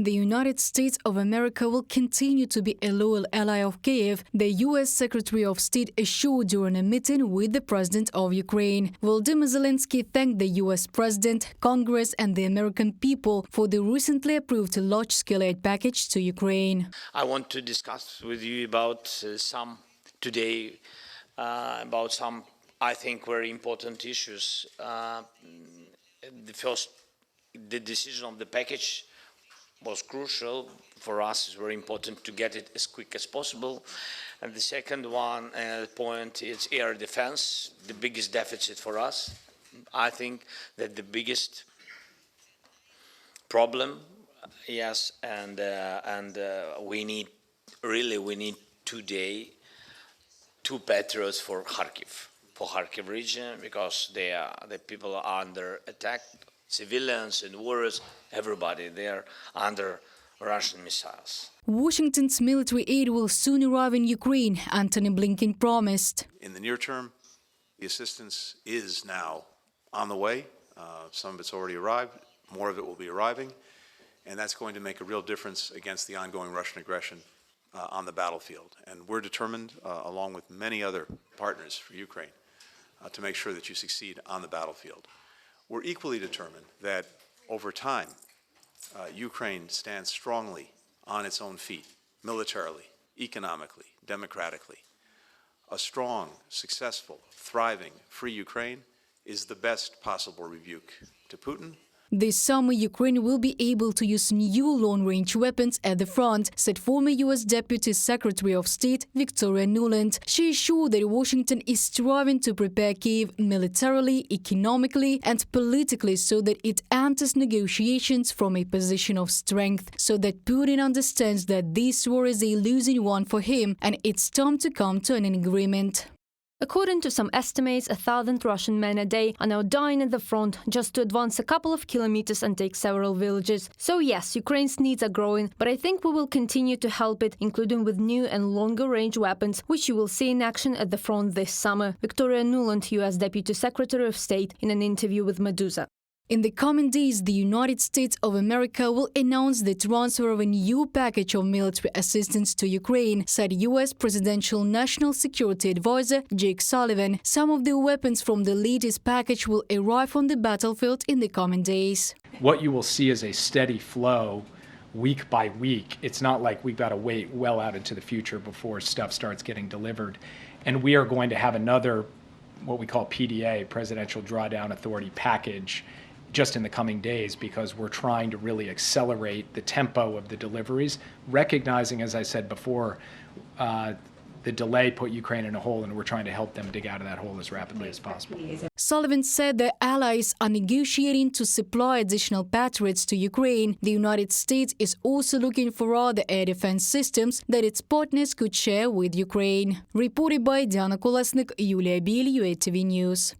the United States of America will continue to be a loyal ally of Kyiv, the U.S. Secretary of State assured during a meeting with the President of Ukraine. Volodymyr Zelensky thanked the U.S. President, Congress and the American people for the recently approved large-scale aid package to Ukraine. I want to discuss with you about some I think, very important issues. The decision of the package was crucial for us. It's very important to get it as quick as possible. And the second point is air defense, the biggest deficit for us. I think that the biggest problem, yes, we need today 2 Patriots for Kharkiv region, because the people are under attack, civilians and warriors, everybody there under Russian missiles. Washington's military aid will soon arrive in Ukraine, Antony Blinken promised. In the near term, the assistance is now on the way. Some of it's already arrived, more of it will be arriving, and that's going to make a real difference against the ongoing Russian aggression on the battlefield. And we're determined, along with many other partners for Ukraine, to make sure that you succeed on the battlefield. We're equally determined that over time, Ukraine stands strongly on its own feet, militarily, economically, democratically. A strong, successful, thriving, free Ukraine is the best possible rebuke to Putin. This summer, Ukraine will be able to use new long-range weapons at the front, said former U.S. Deputy Secretary of State Victoria Nuland. She assured that Washington is striving to prepare Kyiv militarily, economically and politically so that it enters negotiations from a position of strength, so that Putin understands that this war is a losing one for him and it's time to come to an agreement. According to some estimates, 1,000 Russian men a day are now dying at the front just to advance a couple of kilometers and take several villages. So yes, Ukraine's needs are growing, but I think we will continue to help it, including with new and longer-range weapons, which you will see in action at the front this summer. Victoria Nuland, U.S. Deputy Secretary of State, in an interview with Meduza. In the coming days, the United States of America will announce the transfer of a new package of military assistance to Ukraine, said U.S. Presidential National Security Advisor Jake Sullivan. Some of the weapons from the latest package will arrive on the battlefield in the coming days. What you will see is a steady flow week by week. It's not like we've got to wait well out into the future before stuff starts getting delivered. And we are going to have another, what we call PDA, Presidential Drawdown Authority package, just in the coming days, because we're trying to really accelerate the tempo of the deliveries, recognizing, as I said before, the delay put Ukraine in a hole, and we're trying to help them dig out of that hole as rapidly as possible. Sullivan said the allies are negotiating to supply additional Patriots to Ukraine. The United States is also looking for other air defense systems that its partners could share with Ukraine. Reported by Diana Kolesnik, Yulia Bil, UATV News.